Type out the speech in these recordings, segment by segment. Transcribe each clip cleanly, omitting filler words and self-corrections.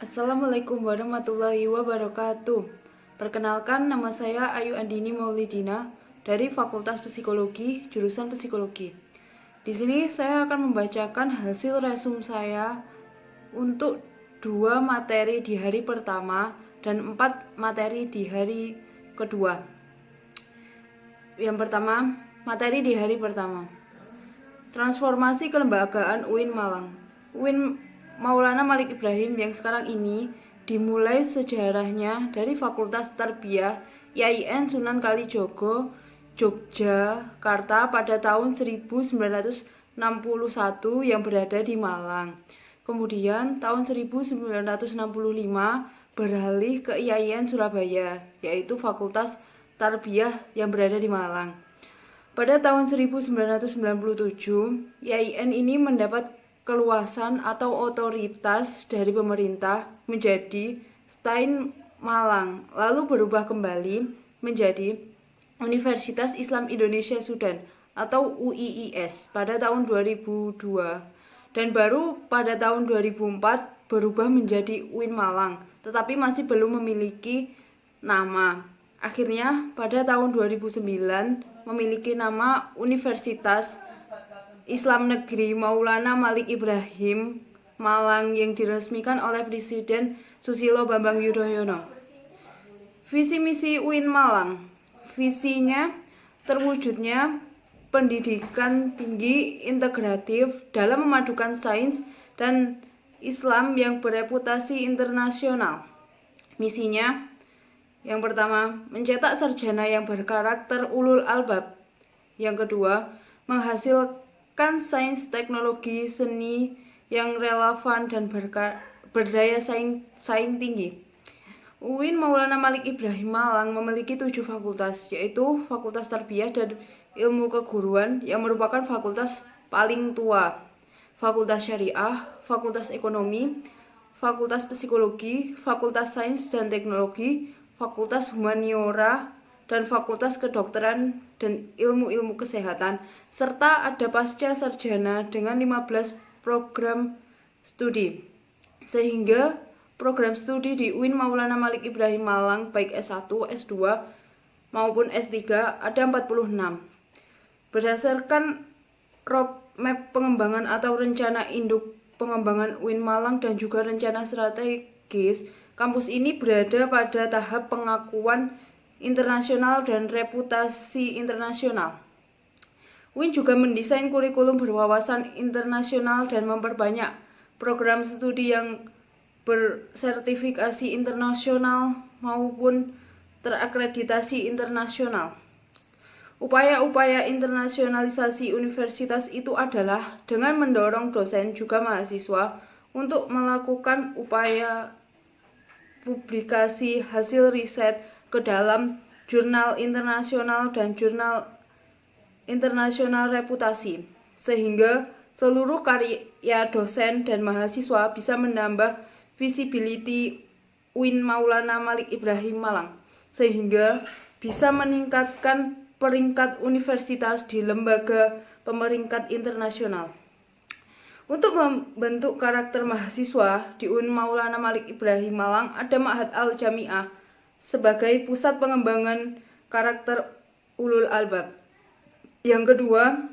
Assalamualaikum warahmatullahi wabarakatuh. Perkenalkan, nama saya Ayu Andini Maulidina dari Fakultas Psikologi, jurusan Psikologi. Di sini saya akan membacakan hasil resum saya untuk 2 materi di hari pertama dan 4 materi di hari kedua. Yang pertama, materi di hari pertama. Transformasi kelembagaan UIN Malang. UIN Maulana Malik Ibrahim yang sekarang ini dimulai sejarahnya dari Fakultas Tarbiyah IAIN Sunan Kalijogo, Yogyakarta pada tahun 1961 yang berada di Malang. Kemudian tahun 1965 beralih ke IAIN Surabaya, yaitu Fakultas Tarbiyah yang berada di Malang. Pada tahun 1997, IAIN ini mendapat keluasan atau otoritas dari pemerintah menjadi STAIN Malang, lalu berubah kembali menjadi Universitas Islam Indonesia Sudan atau UIIS pada tahun 2002 dan baru pada tahun 2004 berubah menjadi UIN Malang, tetapi masih belum memiliki nama. Akhirnya pada tahun 2009 memiliki nama Universitas Islam Negeri Maulana Malik Ibrahim Malang yang diresmikan oleh Presiden Susilo Bambang Yudhoyono. Visi misi UIN Malang. Visinya terwujudnya pendidikan tinggi integratif dalam memadukan sains dan Islam yang bereputasi internasional. Misinya yang pertama, mencetak sarjana yang berkarakter ulul albab. Yang kedua, menghasilkan sains, teknologi, seni yang relevan dan berdaya saing tinggi. UIN Maulana Malik Ibrahim Malang memiliki 7 fakultas, yaitu Fakultas Tarbiyah dan Ilmu Keguruan yang merupakan fakultas paling tua, Fakultas Syariah, Fakultas Ekonomi, Fakultas Psikologi, Fakultas Sains dan Teknologi, Fakultas Humaniora, dan Fakultas Kedokteran dan Ilmu-Ilmu Kesehatan, serta ada pasca sarjana dengan 15 program studi. Sehingga program studi di UIN Maulana Malik Ibrahim Malang baik S1, S2 maupun S3 ada 46. Berdasarkan roadmap pengembangan atau rencana induk pengembangan UIN Malang dan juga rencana strategis, kampus ini berada pada tahap pengakuan internasional dan reputasi internasional. UIN juga mendesain kurikulum berwawasan internasional dan memperbanyak program studi yang bersertifikasi internasional maupun terakreditasi internasional. Upaya-upaya internasionalisasi universitas itu adalah dengan mendorong dosen juga mahasiswa untuk melakukan upaya publikasi hasil riset ke dalam jurnal internasional dan jurnal internasional reputasi, sehingga seluruh karya dosen dan mahasiswa bisa menambah visibility UIN Maulana Malik Ibrahim Malang, sehingga bisa meningkatkan peringkat universitas di lembaga pemeringkat internasional. Untuk membentuk karakter mahasiswa di UIN Maulana Malik Ibrahim Malang ada Ma'had Al-Jami'ah sebagai pusat pengembangan karakter ulul albab. Yang kedua,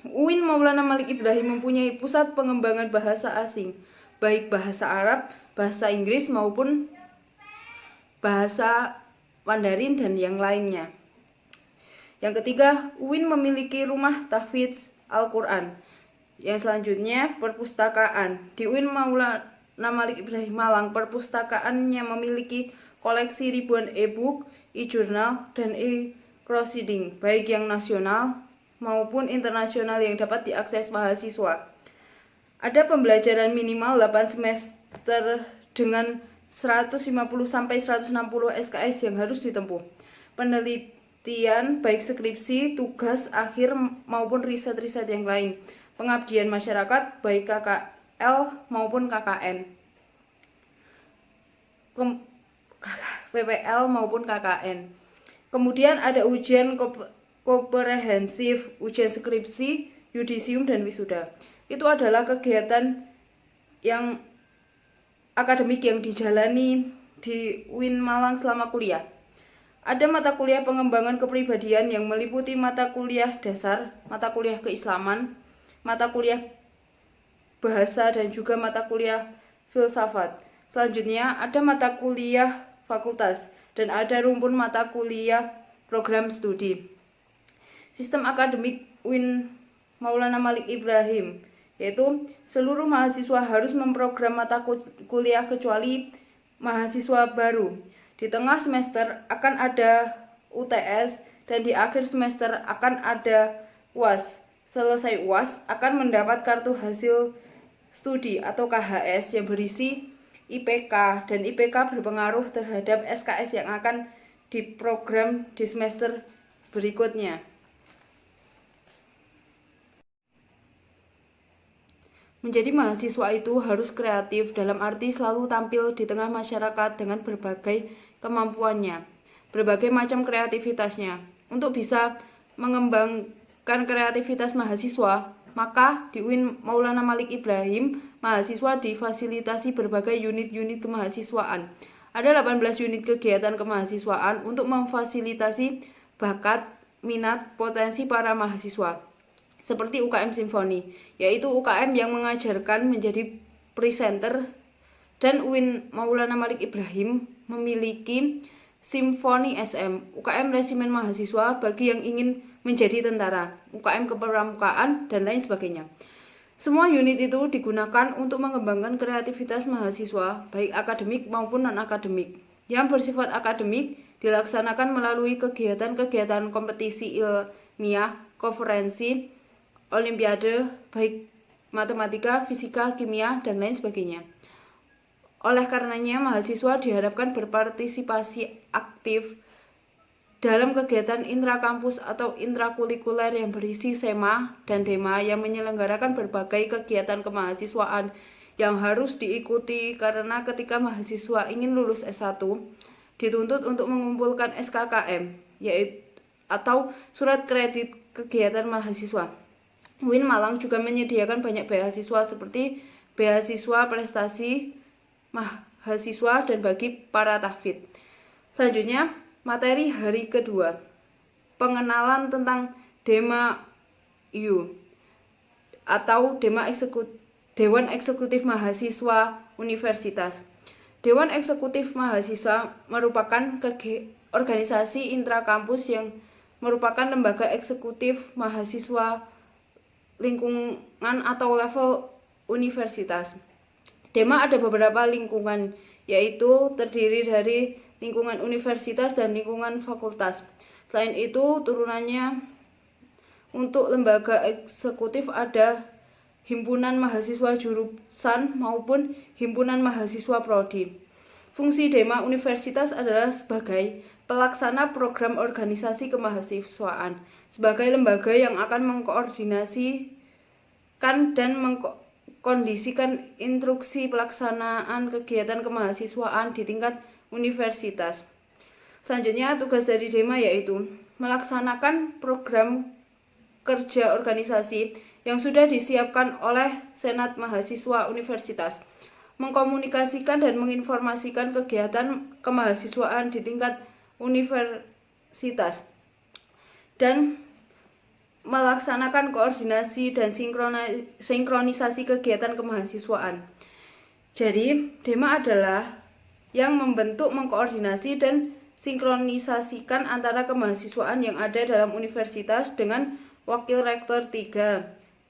UIN Maulana Malik Ibrahim mempunyai pusat pengembangan bahasa asing, baik bahasa Arab, bahasa Inggris maupun bahasa Mandarin dan yang lainnya. Yang ketiga, UIN memiliki rumah tahfidz Al-Quran. Yang selanjutnya, perpustakaan. Di UIN Maulana Malik Ibrahim Malang, perpustakaannya memiliki koleksi ribuan e-book, e-jurnal, dan e-proceeding, baik yang nasional maupun internasional yang dapat diakses mahasiswa. Ada pembelajaran minimal 8 semester dengan 150-160 SKS yang harus ditempuh. Penelitian baik skripsi, tugas akhir maupun riset-riset yang lain. Pengabdian masyarakat baik KKL maupun KKN. PPL maupun KKN. Kemudian ada ujian komprehensif, ujian skripsi, yudisium dan wisuda. Itu adalah kegiatan yang akademik yang dijalani di UIN Malang selama kuliah. Ada mata kuliah pengembangan kepribadian yang meliputi mata kuliah dasar, mata kuliah keislaman, mata kuliah bahasa, dan juga mata kuliah filsafat. Selanjutnya ada mata kuliah fakultas dan ada rumpun mata kuliah program studi. Sistem akademik UIN Maulana Malik Ibrahim, yaitu seluruh mahasiswa harus memprogram mata kuliah kecuali mahasiswa baru. Di tengah semester akan ada UTS dan di akhir semester akan ada UAS. Selesai UAS akan mendapat kartu hasil studi atau KHS yang berisi IPK, dan IPK berpengaruh terhadap SKS yang akan diprogram di semester berikutnya. Menjadi mahasiswa itu harus kreatif, dalam arti selalu tampil di tengah masyarakat dengan berbagai kemampuannya, berbagai macam kreativitasnya. Untuk bisa mengembangkan kreativitas mahasiswa, maka di UIN Maulana Malik Ibrahim, mahasiswa difasilitasi berbagai unit-unit kemahasiswaan. Ada 18 unit kegiatan kemahasiswaan untuk memfasilitasi bakat, minat, potensi para mahasiswa. Seperti UKM Simfoni, yaitu UKM yang mengajarkan menjadi presenter, dan UIN Maulana Malik Ibrahim memiliki Simfoni SM, UKM Resimen Mahasiswa bagi yang ingin menjadi tentara, UKM Kepramukaan, dan lain sebagainya. Semua unit itu digunakan untuk mengembangkan kreativitas mahasiswa, baik akademik maupun non-akademik. Yang bersifat akademik dilaksanakan melalui kegiatan-kegiatan kompetisi ilmiah, konferensi, olimpiade, baik matematika, fisika, kimia, dan lain sebagainya. Oleh karenanya, mahasiswa diharapkan berpartisipasi aktif dalam kegiatan intrakampus atau intrakurikuler yang berisi SEMA dan DEMA yang menyelenggarakan berbagai kegiatan kemahasiswaan yang harus diikuti, karena ketika mahasiswa ingin lulus S1, dituntut untuk mengumpulkan SKKM, yaitu atau surat kredit kegiatan mahasiswa. UIN Malang juga menyediakan banyak beasiswa seperti beasiswa prestasi mahasiswa dan bagi para tahfidz. Selanjutnya, materi hari kedua, pengenalan tentang DEMA U atau Dewan Eksekutif Mahasiswa Universitas. Dewan Eksekutif Mahasiswa merupakan organisasi intrakampus yang merupakan lembaga eksekutif mahasiswa lingkungan atau level universitas. DEMA ada beberapa lingkungan, yaitu terdiri dari lingkungan universitas dan lingkungan fakultas. Selain itu, turunannya untuk lembaga eksekutif ada himpunan mahasiswa jurusan maupun himpunan mahasiswa prodi. Fungsi DEMA universitas adalah sebagai pelaksana program organisasi kemahasiswaan, sebagai lembaga yang akan mengkoordinasikan dan mengkondisikan instruksi pelaksanaan kegiatan kemahasiswaan di tingkat universitas. Selanjutnya, tugas dari DEMA yaitu melaksanakan program kerja organisasi yang sudah disiapkan oleh Senat Mahasiswa Universitas, mengkomunikasikan dan menginformasikan kegiatan kemahasiswaan di tingkat universitas, dan melaksanakan koordinasi dan sinkronisasi kegiatan kemahasiswaan. Jadi, DEMA adalah yang membentuk, mengkoordinasi, dan sinkronisasikan antara kemahasiswaan yang ada dalam universitas dengan wakil rektor 3.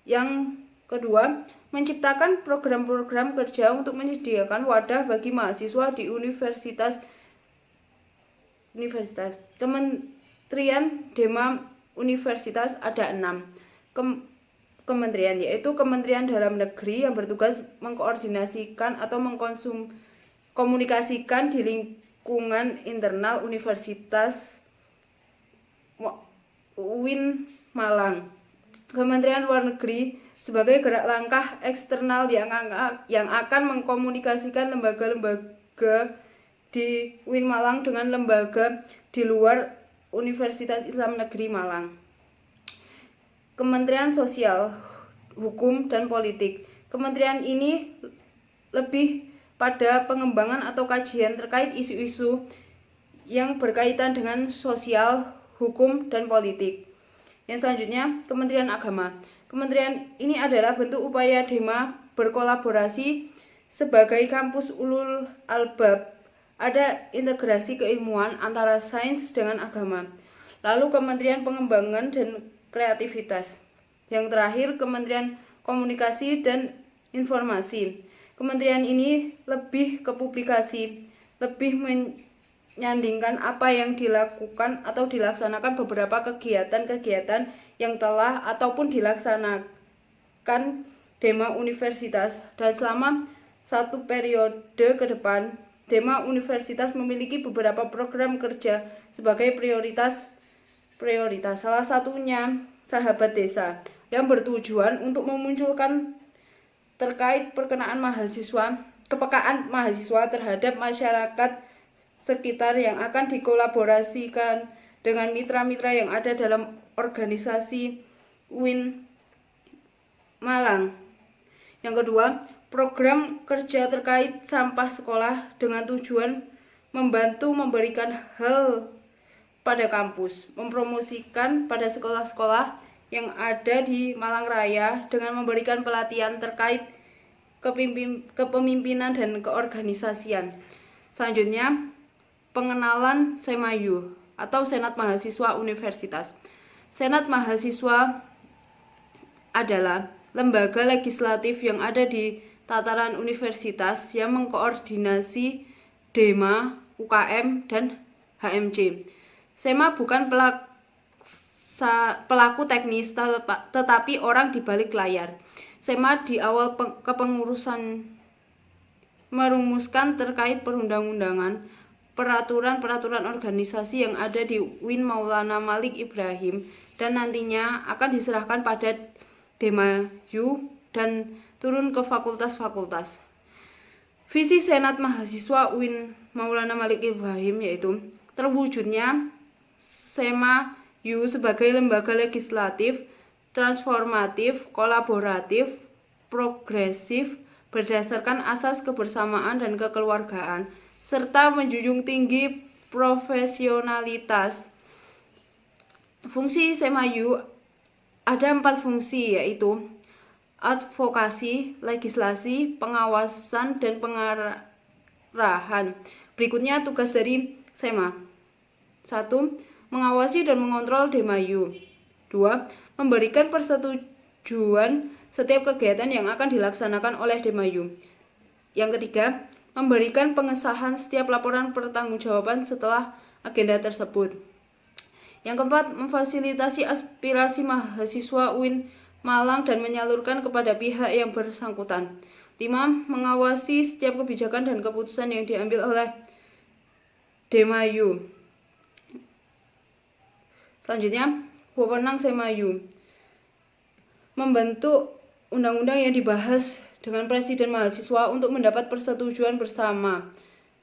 Yang kedua, menciptakan program-program kerja untuk menyediakan wadah bagi mahasiswa di universitas. Kementerian DEMA universitas ada 6 kementerian, yaitu Kementerian Dalam Negeri yang bertugas mengkoordinasikan atau mengkomunikasikan di lingkungan internal Universitas UIN Malang. Kementerian Luar Negeri sebagai gerak langkah eksternal yang akan mengkomunikasikan lembaga-lembaga di UIN Malang dengan lembaga di luar Universitas Islam Negeri Malang. Kementerian Sosial, Hukum, dan Politik. Kementerian ini lebih pada pengembangan atau kajian terkait isu-isu yang berkaitan dengan sosial, hukum, dan politik. Yang selanjutnya, Kementerian Agama. Kementerian ini adalah bentuk upaya DEMA berkolaborasi sebagai kampus ulul albab. Ada integrasi keilmuan antara sains dengan agama. Lalu Kementerian Pengembangan dan Kreativitas. Yang terakhir, Kementerian Komunikasi dan Informasi. Kementerian ini lebih ke publikasi, lebih menyandingkan apa yang dilakukan atau dilaksanakan beberapa kegiatan-kegiatan yang telah ataupun dilaksanakan DEMA Universitas, dan selama satu periode ke depan, DEMA Universitas memiliki beberapa program kerja sebagai prioritas. Salah satunya Sahabat Desa, yang bertujuan untuk memunculkan terkait kepekaan mahasiswa terhadap masyarakat sekitar yang akan dikolaborasikan dengan mitra-mitra yang ada dalam organisasi UIN Malang. Yang kedua, program kerja terkait sampah sekolah dengan tujuan membantu memberikan hal pada kampus, mempromosikan pada sekolah-sekolah yang ada di Malang Raya dengan memberikan pelatihan terkait kepemimpinan dan keorganisasian. Selanjutnya, pengenalan SEMAYU atau Senat Mahasiswa Universitas. Senat Mahasiswa adalah lembaga legislatif yang ada di tataran universitas yang mengkoordinasi DEMA, UKM, dan HMC. SEMA bukan pelaku teknis, tetapi orang di balik layar. SEMA di awal kepengurusan merumuskan terkait perundang-undangan, peraturan-peraturan organisasi yang ada di UIN Maulana Malik Ibrahim, dan nantinya akan diserahkan pada DEMAYU dan turun ke fakultas-fakultas. Visi Senat Mahasiswa UIN Maulana Malik Ibrahim yaitu terwujudnya SEMAYU sebagai lembaga legislatif, transformatif, kolaboratif, progresif, berdasarkan asas kebersamaan dan kekeluargaan, serta menjunjung tinggi profesionalitas. Fungsi SEMAYU ada 4 fungsi, yaitu advokasi, legislasi, pengawasan, dan pengarahan. Berikutnya tugas dari SEMA. 1. Mengawasi dan mengontrol DEMAYU. 2. Memberikan persetujuan setiap kegiatan yang akan dilaksanakan oleh DEMAYU. Yang ketiga, memberikan pengesahan setiap laporan pertanggungjawaban setelah agenda tersebut. Yang keempat, memfasilitasi aspirasi mahasiswa UIN Malang dan menyalurkan kepada pihak yang bersangkutan. 5. Mengawasi setiap kebijakan dan keputusan yang diambil oleh DEMAYU. Selanjutnya, wewenang SEMAYU. Membentuk undang-undang yang dibahas dengan presiden mahasiswa untuk mendapat persetujuan bersama.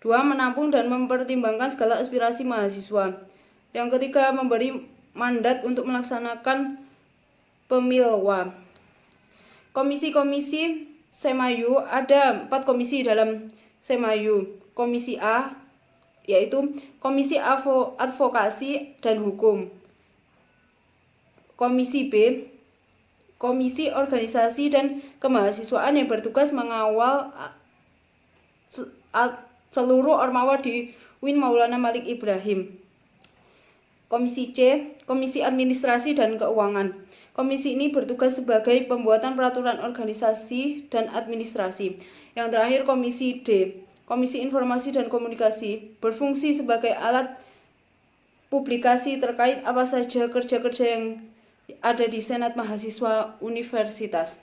2. Menampung dan mempertimbangkan segala aspirasi mahasiswa. Yang ketiga, memberi mandat untuk melaksanakan pemilwa. Komisi-komisi SEMAYU, ada 4 komisi dalam SEMAYU. Komisi A yaitu Komisi Advokasi dan Hukum. Komisi B, Komisi Organisasi dan Kemahasiswaan yang bertugas mengawal seluruh ormawa di UIN Maulana Malik Ibrahim. Komisi C, Komisi Administrasi dan Keuangan. Komisi ini bertugas sebagai pembuatan peraturan organisasi dan administrasi. Yang terakhir, Komisi D, Komisi Informasi dan Komunikasi, berfungsi sebagai alat publikasi terkait apa saja kerja-kerja yang ada di Senat Mahasiswa Universitas.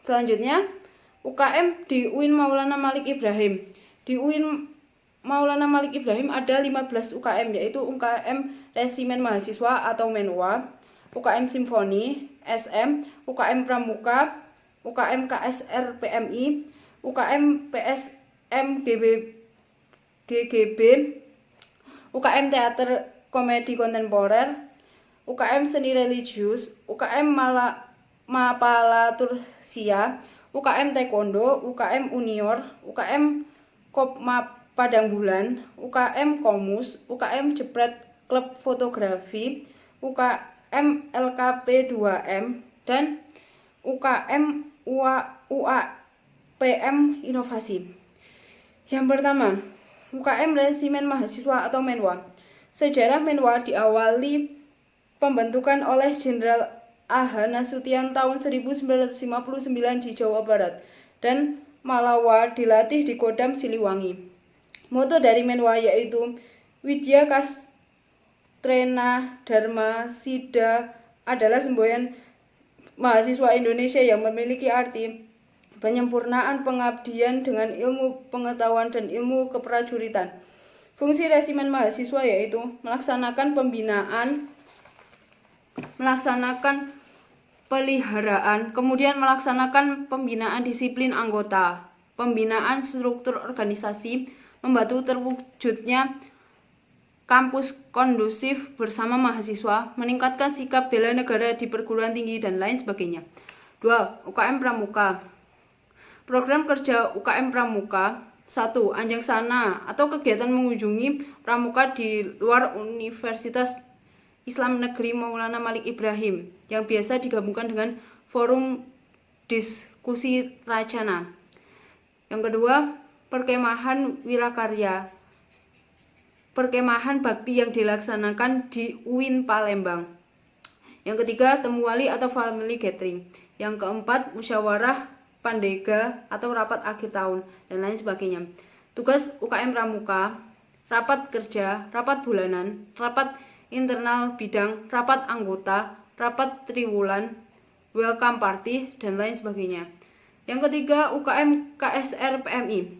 Selanjutnya, UKM di UIN Maulana Malik Ibrahim. Di UIN Maulana Malik Ibrahim ada 15 UKM, yaitu UKM Resimen Mahasiswa atau MENWA, UKM Simfoni, SM, UKM Pramuka, UKM KSR PMI, UKM PSM GGB, UKM Teater Komedi Kontemporer, UKM Seni Religius, UKM Mapalatursia, UKM Taekwondo, UKM Unior, UKM Kopma Padang Bulan, UKM Komus, UKM Jepret Klub Fotografi, UKM LKP 2M, dan UKM UAPM Inovasi. Yang pertama, UKM Resimen Mahasiswa atau Menwa. Sejarah Menwa diawali pembentukan oleh Jenderal A.H. Nasution tahun 1959 di Jawa Barat dan Malawa dilatih di Kodam Siliwangi. Moto dari Menwa yaitu Widya Kastrena Dharma Sida adalah semboyan mahasiswa Indonesia yang memiliki arti penyempurnaan pengabdian dengan ilmu pengetahuan dan ilmu keprajuritan. Fungsi resimen mahasiswa yaitu melaksanakan peliharaan, kemudian melaksanakan pembinaan disiplin anggota, pembinaan struktur organisasi, membantu terwujudnya kampus kondusif bersama mahasiswa, meningkatkan sikap bela negara di perguruan tinggi, dan lain sebagainya. 2. UKM Pramuka. Program kerja UKM Pramuka. 1. Anjaksana atau kegiatan mengunjungi pramuka di luar Universitas Islam Negeri Maulana Malik Ibrahim yang biasa digabungkan dengan forum diskusi Racana. Yang kedua, perkemahan wirakarya, perkemahan bakti yang dilaksanakan di UIN Palembang. Yang ketiga, temu wali atau family gathering. Yang keempat, musyawarah pandega atau rapat akhir tahun, dan lain sebagainya. Tugas UKM Pramuka: rapat kerja, rapat bulanan, rapat internal bidang, rapat anggota, rapat triwulan, welcome party, dan lain sebagainya. Yang ketiga, UKM KSR PMI.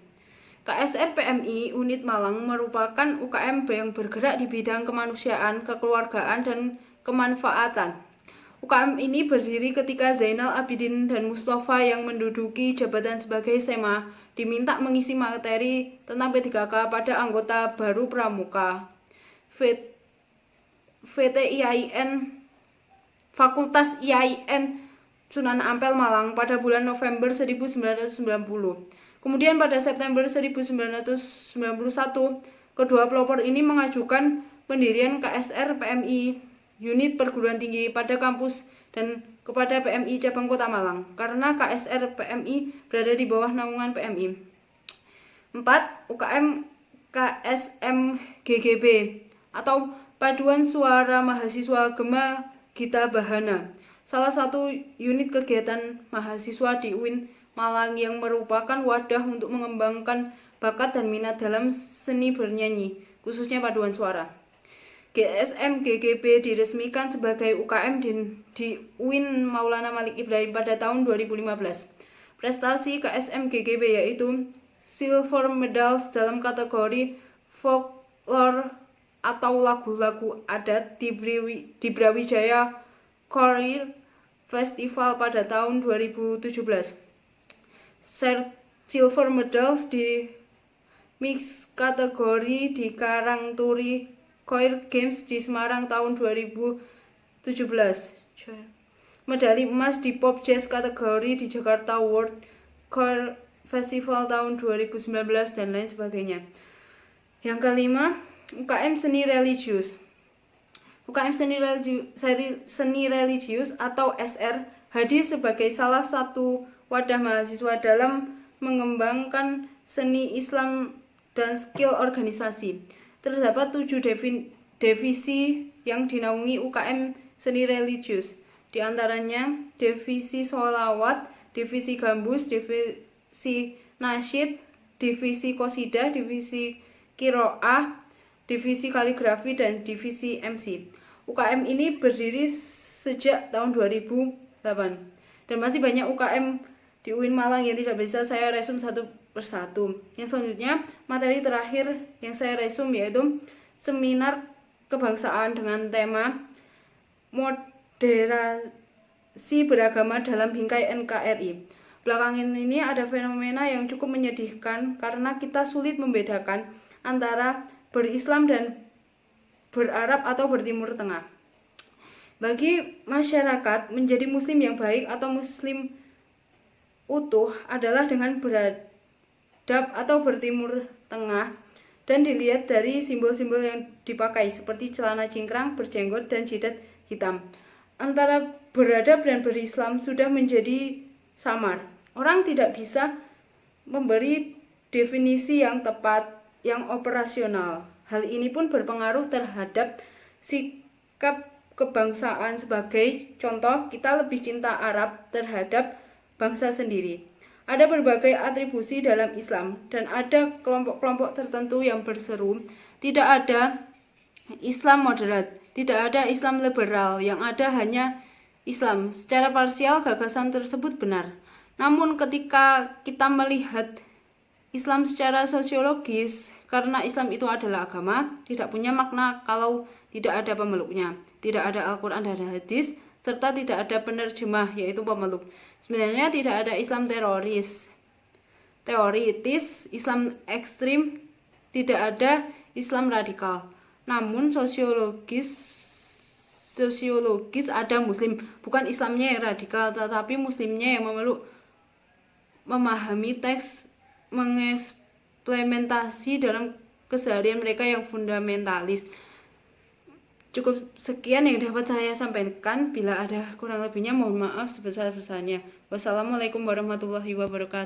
KSR PMI Unit Malang merupakan UKM yang bergerak di bidang kemanusiaan, kekeluargaan, dan kemanfaatan. UKM ini berdiri ketika Zainal Abidin dan Mustafa yang menduduki jabatan sebagai SEMA diminta mengisi materi tentang P3K pada anggota baru Pramuka. VTIAIN Fakultas IAIN Sunan Ampel Malang pada bulan November 1990. Kemudian pada September 1991, kedua pelopor ini mengajukan pendirian KSR PMI unit perguruan tinggi pada kampus dan kepada PMI cabang Kota Malang karena KSR PMI berada di bawah naungan PMI. 4. UKM KSM GGB atau Paduan Suara Mahasiswa Gema Gita Bahana, salah satu unit kegiatan mahasiswa di UIN Malang yang merupakan wadah untuk mengembangkan bakat dan minat dalam seni bernyanyi, khususnya paduan suara. GSM GGB diresmikan sebagai UKM di UIN Maulana Malik Ibrahim pada tahun 2015. Prestasi KSM GGB yaitu silver medals dalam kategori folklore atau lagu-lagu adat di Brawijaya Choir Festival pada tahun 2017. Silver medals di mix kategori di Karangturi Choir Games di Semarang tahun 2017. Medali emas di pop jazz kategori di Jakarta World Choir Festival tahun 2019, dan lain sebagainya. Yang kelima, UKM Seni Religius. UKM Seni Religius atau SR hadir sebagai salah satu wadah mahasiswa dalam mengembangkan seni Islam dan skill organisasi. Terdapat 7 divisi yang dinaungi UKM Seni Religius, di antaranya divisi Sholawat, divisi Gambus, divisi Nasyid, divisi Qosidah, divisi Qiraah, divisi Kaligrafi, dan divisi MC. UKM ini berdiri sejak tahun 2008 dan masih banyak UKM di UIN Malang yang tidak bisa saya resum satu persatu. Yang selanjutnya, materi terakhir yang saya resum yaitu seminar kebangsaan dengan tema moderasi beragama dalam bingkai NKRI. Belakangan ini ada fenomena yang cukup menyedihkan karena kita sulit membedakan antara berislam dan berarab atau bertimur tengah. Bagi masyarakat, menjadi muslim yang baik atau muslim utuh adalah dengan beradab atau bertimur tengah dan dilihat dari simbol-simbol yang dipakai seperti celana cingkrang, berjenggot, dan jidat hitam. Antara beradab dan berislam sudah menjadi samar. Orang tidak bisa memberi definisi yang tepat, yang operasional. Hal ini pun berpengaruh terhadap sikap kebangsaan. Sebagai contoh, kita lebih cinta Arab terhadap bangsa sendiri. Ada berbagai atribusi dalam Islam dan ada kelompok-kelompok tertentu yang berseru, tidak ada Islam moderat, tidak ada Islam liberal, yang ada hanya Islam. Secara parsial gagasan tersebut benar. Namun ketika kita melihat Islam secara sosiologis, karena Islam itu adalah agama, tidak punya makna kalau tidak ada pemeluknya. Tidak ada Al-Quran dan hadis, serta tidak ada penerjemah, yaitu pemeluk. Sebenarnya tidak ada Islam teoritis, Islam ekstrim, tidak ada Islam radikal. Namun sosiologis ada Muslim, bukan Islamnya yang radikal, tetapi Muslimnya yang memeluk, memahami teks, mengimplementasi dalam keseharian mereka yang fundamentalis. Cukup sekian yang dapat saya sampaikan. Bila ada kurang lebihnya mohon maaf sebesar-besarnya. Wassalamualaikum warahmatullahi wabarakatuh.